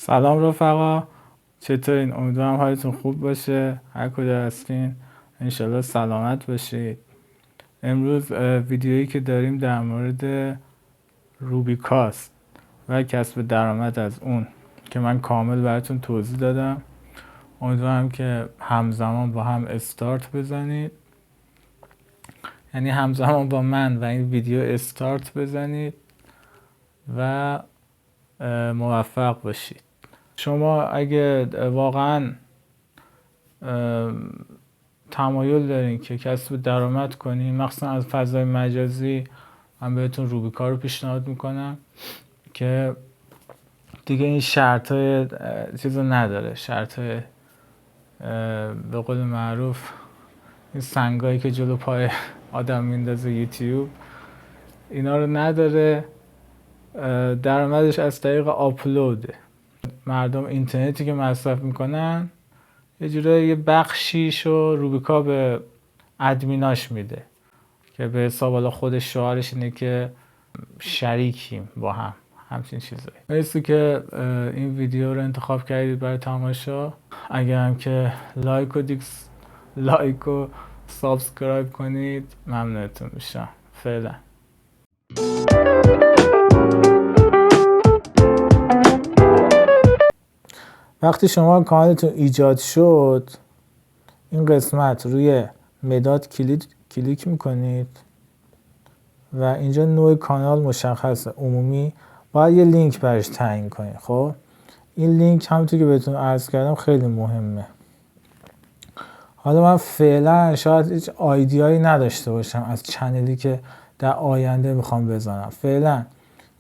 سلام رفقا، چطورین؟ امیدوارم حالتون خوب باشه. هر کجا هستین انشالله سلامت باشید. امروز ویدیویی که داریم در مورد روبیکاست و کسب درآمد از اون که من کامل براتون توضیح دادم. امیدوارم که همزمان با هم استارت بزنید، یعنی همزمان با من و این ویدیو استارت بزنید و موفق باشید. شما اگه واقعا تمایل دارین که کسب درآمد کنین، مخصوصا از فضای مجازی، من بهتون روبیکا رو پیشنهاد میکنم که دیگه این شرطای چیزو نداره. شرطای به قول معروف این سنگایی که جلو پای آدم میندازه یوتیوب، اینا رو نداره. درآمدش از طریق آپلوده. مردم اینترنتی که مصرف میکنن یه جورایی یه بخشیشو روبیکا به ادمیناش میده که به حساب حالا خودش شعارش اینه که شریکیم با هم، همچین چیزایی. مرسی که این ویدیو رو انتخاب کردید برای تماشا. اگر هم که لایک و سابسکرایب کنید ممنونتون میشم. فعلا. وقتی شما کانالتون ایجاد شد، این قسمت روی مداد کلیک میکنید و اینجا نوع کانال مشخصه، عمومی. باید یه لینک برش تعیین کنید. خب این لینک همونطور که بهتون عرض کردم خیلی مهمه. حالا من فعلا شاید هیچ آیدیایی نداشته باشم از چنلی که در آینده میخوام بزنم. فعلا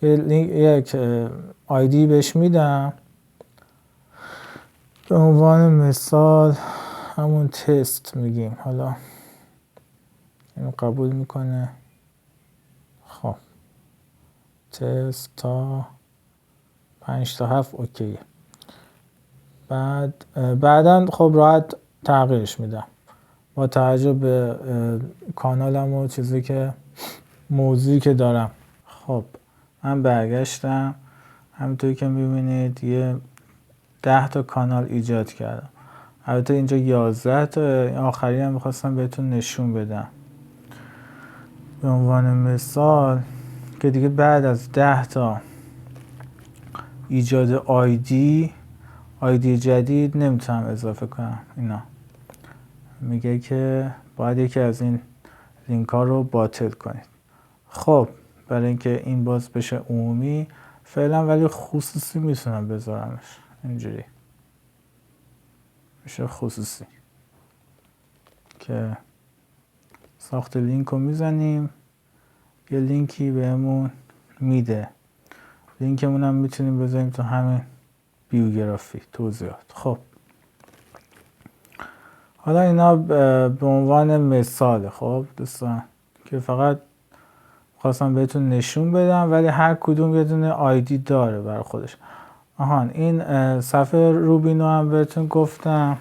یک آیدی بهش میدم، به عنوان مثال همون تست میگیم. حالا اینو قبول میکنه. خب تست تا 5 تا 7 اوکیه. بعدا خب راحت تغییرش میدم با توجه به کانالم و چیزی که موضوعی که دارم. خب من برگشتم، همونطوری که میبینید یه 10 تا کانال ایجاد کردم. البته اینجا 11 تا، آخری هم میخواستم بهتون نشون بدم به عنوان مثال که دیگه بعد از 10 تا ایجاد آیدی جدید نمیتونم اضافه کنم. اینا میگه که باید یکی از این لینک ها رو باطل کنید. خب برای اینکه این باز بشه عمومی فعلا، ولی خصوصی میتونم بذارمش. اینجوری میشه خصوصی که ساخت لینک رو میزنیم، یه لینکی بهمون میده. لینکمون هم میتونیم بذاریم تو همین بیوگرافی توضیحات. خب حالا اینا به عنوان مثال. خب دوستان که فقط خواستم بهتون نشون بدم، ولی هر کدوم یه دونه آیدی داره برای خودش. این صفحه روبینو هم بهتون گفتم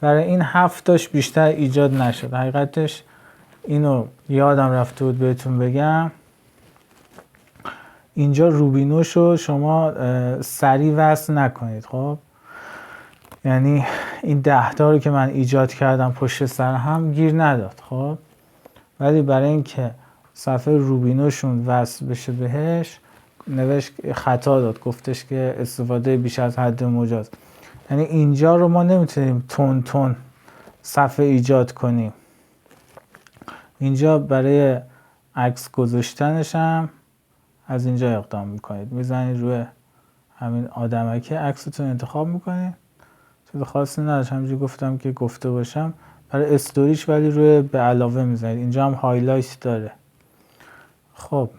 برای این 7 تاش بیشتر ایجاد نشد. حقیقتش اینو یادم رفته بود بهتون بگم. اینجا روبینوشو شما سریع وصل نکنید. خب یعنی این 10 تا رو که من ایجاد کردم پشت سر هم گیر نداد. خب ولی برای اینکه صفحه روبینوشون وصل بشه بهش نوشت خطا داد، گفتش که استفاده بیش از حد مجاز. یعنی اینجا رو ما نمیتونیم تون صفحه ایجاد کنیم. اینجا برای عکس گذاشتنش هم از اینجا اقدام میکنید، میزنید روی همین آدمک عکستون انتخاب میکنید. چیز خاصی نداشت، همینجوری گفتم که گفته باشم. برای استوریش ولی روی به علاوه میزنید. اینجا هم هایلایت داره. خب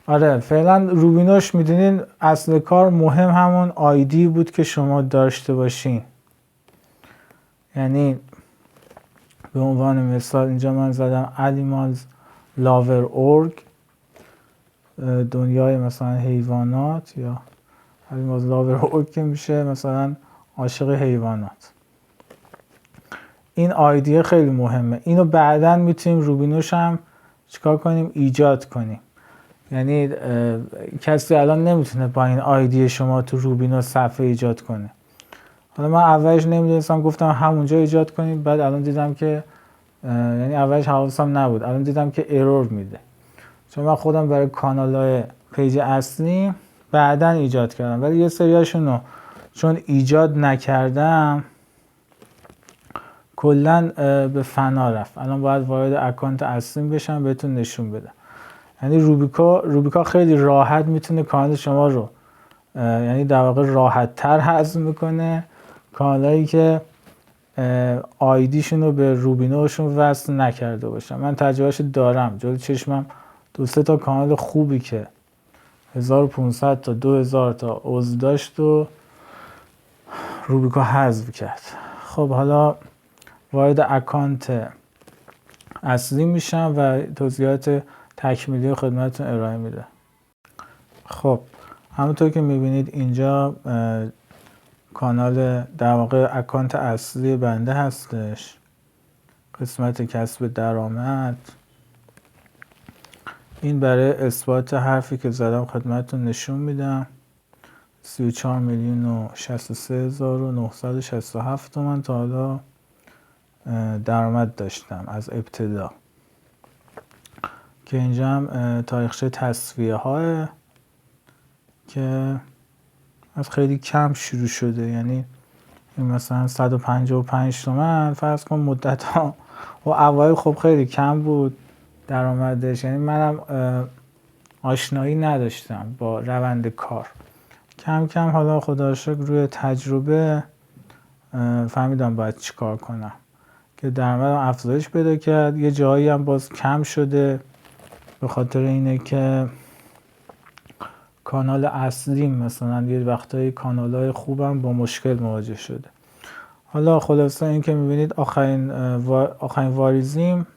آره فعلا روبینوش میدونین اصل کار مهم همون آیدی بود که شما داشته باشین. یعنی به عنوان مثال اینجا من زدم animalslover.org، دنیای مثلا حیوانات، یا animalslover.org که میشه مثلا عاشق حیوانات. این آیدی خیلی مهمه. اینو بعداً میتونیم روبینوش هم چیکار کنیم؟ ایجاد کنیم. یعنی کسی الان نمیتونه با این آیدی شما تو روبینو صفحه ایجاد کنه. حالا من اولش نمیدونستم، گفتم همونجا ایجاد کنید، بعد الان دیدم که یعنی اولش حواسم نبود، الان دیدم که ایرور میده، چون من خودم برای کانال‌های پیج اصلی بعدن ایجاد کردم، ولی یه سریاشونو چون ایجاد نکردم کلا به فنا رفت. الان باید وارد اکانت اصلیم بشم بهتون نشون بدم. یعنی روبیکا خیلی راحت میتونه کانال شما رو یعنی در واقع راحت تر هضم میکنه کانالایی که آیدیشون رو به روبینوشون وصل نکرده باشن. من تجربهش دارم، جلوی چشمم 2-3 تا کانال خوبی که 1500 تا 2000 تا عضو داشت و روبیکا حذف کرد. خب حالا وارد اکانت اصلی میشم و توضیحات تکمیلی خدمتتون ارائه میده. خب همونطور که میبینید اینجا کانال در واقع اکانت اصلی بنده هستش، قسمت کسب درآمد. این برای اثبات حرفی که زدم خدمتتون نشون میدم. 34,063,967 تومان تا حالا درآمد داشتم از ابتدا، که اینجا هم تاریخچه تصفیه های که از خیلی کم شروع شده. یعنی مثلا 155 تومن فرض کن مدت ها و اوایل خب خیلی کم بود درآمدش، یعنی منم آشنایی نداشتم با روند کار. کم کم حالا خدا رو شکر روی تجربه فهمیدم باید چی کار کنم که درآمدم افزایش پیدا کرد. یه جایی هم باز کم شده به خاطر اینه که کانال اصلیم مثلا یه وقتایی کانال‌های خوبم با مشکل مواجه شده. حالا خلاصه این که می‌بینید آخرین واریزیم،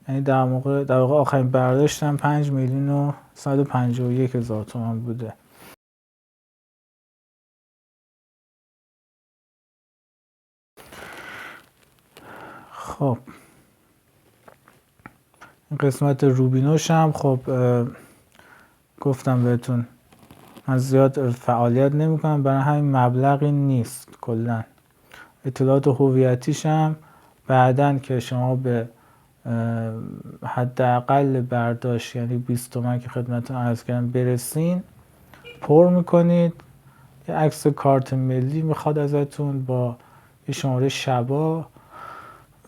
یعنی در واقع آخرین برداشتم 5,151,000 تومان بوده. خب این قسمت روبینوش هم خب گفتم بهتون من زیاد فعالیت نمی‌کنم، برای همین مبلغی نیست. کلا اطلاعات هویتیش هم بعدن که شما به حداقل برداشت یعنی 20 تومن که خدمتتون عرض کردم برسین پر میکنید. یه عکس کارت ملی میخواد ازتون با یه شماره شبا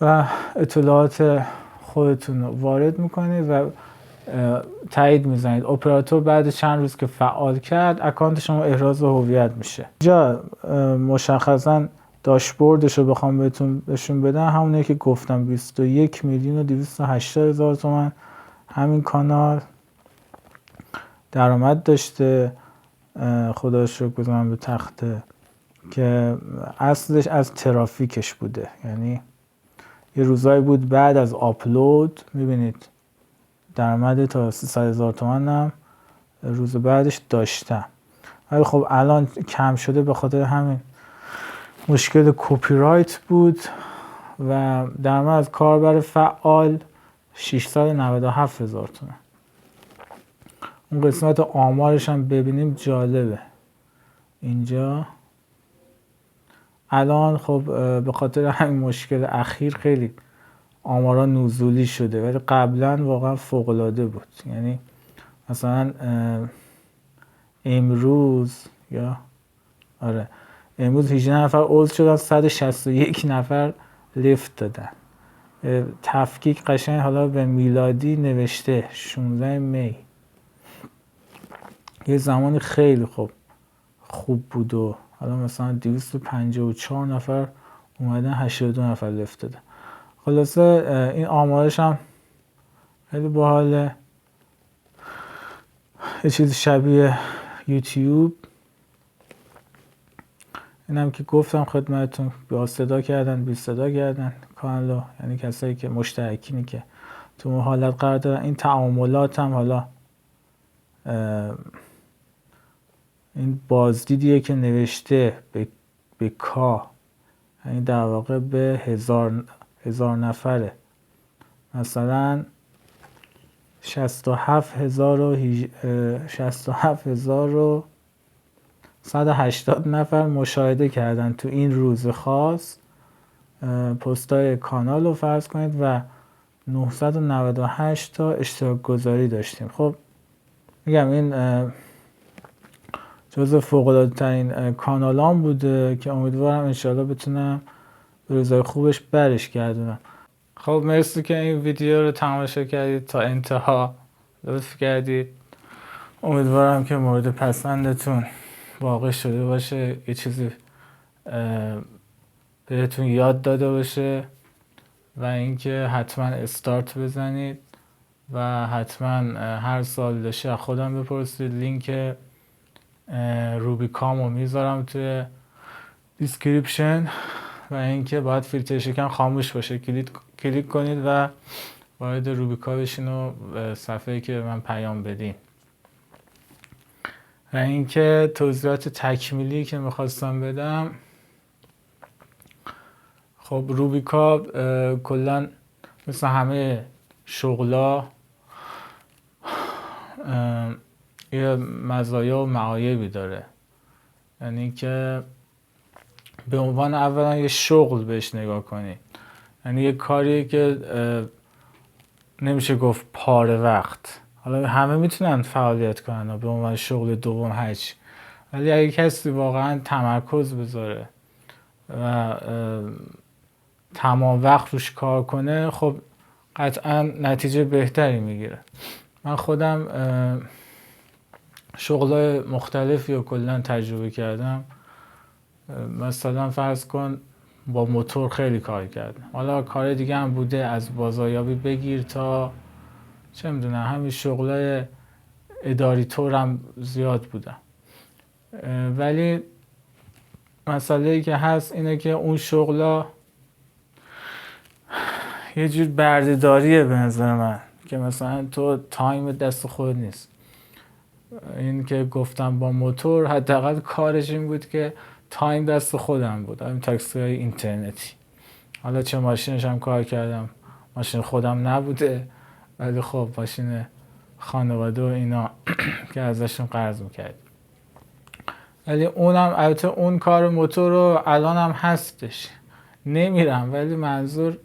و اطلاعات خودتون رو وارد میکنید و تایید میزنید. اپراتور بعد چند روز که فعال کرد اکانت شما احراز هویت میشه. اینجا مشخصا داشبوردش رو بخوام بهتون نشون بدم، همونه که گفتم 21,280,000 تومان همین کانال درآمد داشته. خدا شکر بزنم به تخته که اصلش از ترافیکش بوده. یعنی یه روزایی بود بعد از آپلود میبینید درآمد تا 300,000 تومان هم روز بعدش داشتم، ولی خب الان کم شده به خاطر همین مشکل کپی رایت بود و درآمد از کاربر فعال 697,000 تومان. اون قسمت آمارش هم ببینیم جالبه. اینجا الان خب به خاطر همین مشکل اخیر خیلی آمارا نزولی شده، ولی قبلا واقعا فوق‌العاده بود. یعنی مثلا امروز امروز 18 نفر عضو شدن، 161 نفر لفت دادن. تفکیک قشنگ حالا به میلادی نوشته 16 می. یه زمانی خیلی خوب بود و حالا مثلا 254 نفر اومدن 82 نفر لفت دادن. خلاصه این آمارش هم خیلی باحاله، یه چیز شبیه یوتیوب. اینم که گفتم خدمتتون با صدا کردن بی صدا کردن کانالو، یعنی کسایی که مشترکینی که تو اون حالت قرار دارن. این تعاملات هم حالا این بازدیدیه که نوشته به کا، یعنی در واقع به هزار نفره. مثلا 67,180 نفر مشاهده کردن تو این روز خاص پستای کانال رو فرض کنید و 998 تا اشتراک گذاری داشتیم. خب میگم این جزو فوق‌العاده ترین کانالام بوده که امیدوارم انشالله بتونم به روزای خوبش برش گردونم. خب مرسی که این ویدیو رو تماشا کردید تا انتها، لطف کردید. امیدوارم که مورد پسندتون واقع شده باشه، یه چیزی بهتون یاد داده باشه و اینکه حتما استارت بزنید و حتما هر سال داشته خودم بپرسید. لینک روبیکام رو میذارم توی دیسکریپشن و اینکه باید فیلتر شکن خاموش باشه کلیک کنید و وارد روبیکا بشین و صفحه‌ای که من پیام بدین. و اینکه توضیحات تکمیلی که میخواستم بدم، خب روبیکا کلا مثل همه شغلا یه مزایا و معایبی داره. یعنی که به عنوان اولا یه شغل بهش نگاه کنید، یعنی یه کاریه که نمیشه گفت پاره وقت. حالا همه میتونن فعالیت کنن به عنوان شغل دوم هرچی، ولی اگه کسی واقعا تمرکز بذاره و تمام وقت روش کار کنه، خب قطعا نتیجه بهتری میگیره. من خودم شغلای مختلفی رو کلا تجربه کردم. مثلا فرض کن با موتور خیلی کار کردم، حالا کار دیگه هم بوده، از بازاریابی بگیر تا چه میدونم همین شغلای اداری طور هم زیاد بودم. ولی مسئله‌ای که هست اینه که اون شغلا یه جور بردهداریه به نظر من، که مثلا تو تایم دست خود نیست. این که گفتم با موتور حداقل کارش این بود که تایم دست خودم بود، همین تاکسی‌های اینترنتی. حالا چه ماشینش هم کار کردم، ماشین خودم نبوده ولی خب ماشین خانواده و اینا که ازشون قرض میکردیم. ولی اونم البته اون کار موتور رو الان هم هستش، نمیرم، ولی منظور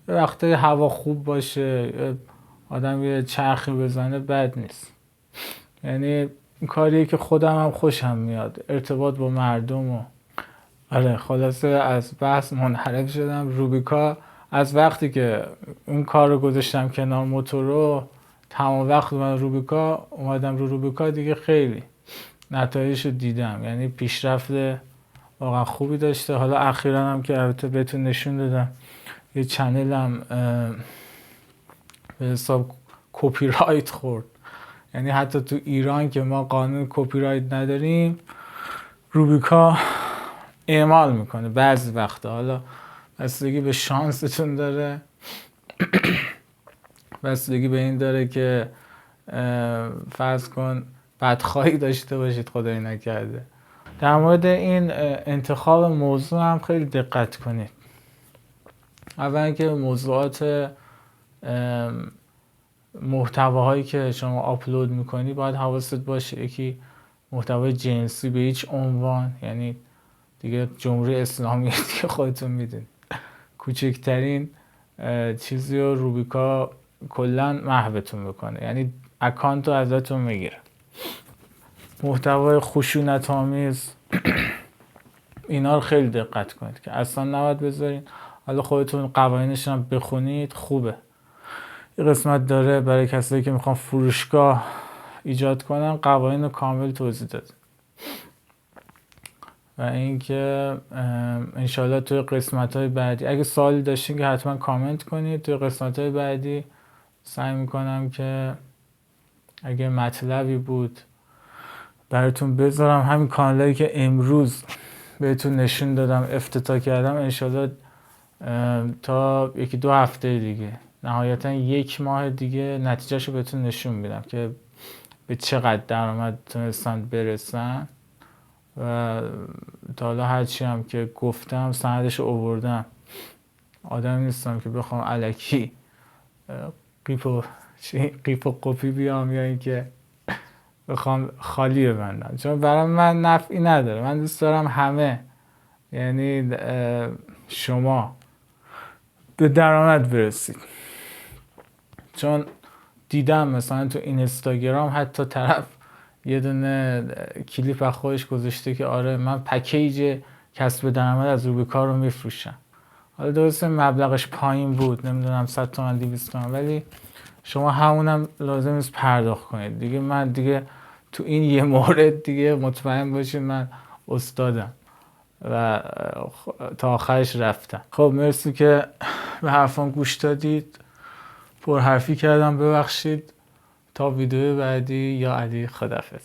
وقتی هوا خوب باشه آدم یه چرخی بزنه بد نیست. یعنی این کاریه که خودم هم خوشم میاد، ارتباط با مردم و آره. خلاصه از بحث منحرف شدم. روبیکا از وقتی که اون کار رو گذاشتم کنار موتور رو، تمام وقت من روبیکا اومدم رو روبیکا دیگه خیلی نتایجش رو دیدم، یعنی پیشرفت واقعا خوبی داشته. حالا اخیراً هم که البته بهتون نشون دادم یه چنلم به حساب کپی رایت خورد، یعنی حتی تو ایران که ما قانون کپی رایت نداریم روبیکا اعمال میکنه بعضی وقتا. حالا بستگی به شانستون داره، بستگی به این داره که فرض کن بدخواهی داشته باشید، خدایی نکرده. در مورد این انتخاب موضوع هم خیلی دقت کنید. اولا که موضوعات محتواهایی که شما آپلود میکنی باید حواست باشه. یکی محتوای جنسی به هیچ عنوان، یعنی دیگه جمهوری اسلامی دیگه خودتون میدونید کوچکترین چیزی رو روبیکا کلا محوتون میکنه، یعنی اکانت رو ازتون میگیره. محتوای خشونت آمیز اینا رو خیلی دقت کنید که اصلا نباید بذارین. حالا خودتون قوانینش هم بخونید، خوبه. یه قسمت داره برای کسایی که میخوان فروشگاه ایجاد کنن، قوانین رو کامل توضیح داده. و اینکه انشالله توی قسمت‌های بعدی اگه سوالی داشتین که حتما کامنت کنید. توی قسمت‌های بعدی سعی میکنم که اگه مطلبی بود براتون بذارم. همین کانالایی که امروز بهتون نشون دادم افتتاح کردم، انشالله تا یکی دو هفته دیگه، نهایتا یک ماه دیگه نتیجهشو بهتون نشون میدم که به چقدر درآمد تونستن برسن. و تا حالا هرچی هم که گفتم سندش آوردم. آدم نیستم که بخوام الکی قیپ و چه قیف و قپی بیام یا اینکه بخوام خالی ببندم، چون برای من نفعی نداره. من دوست دارم همه، یعنی شما به درآمد برسید. چون دیدم مثلا تو اینستاگرام حتی طرف یه دونه کلیپ از خودش گذاشته که آره من پکیج کسب درآمد از روبیکار رو میفروشم. حالا درسته مبلغش پایین بود، نمیدونم 100 تومن 200 تومن، ولی شما همونم لازم نیست پرداخت کنید دیگه. من دیگه تو این یه مورد دیگه مطمئن باشید من استادم و تا آخرش رفتم. خب مرسی که به حرفام گوش دادید. پر حرفی کردم، ببخشید. تا ویدیو بعدی، یا علی، خداحافظ.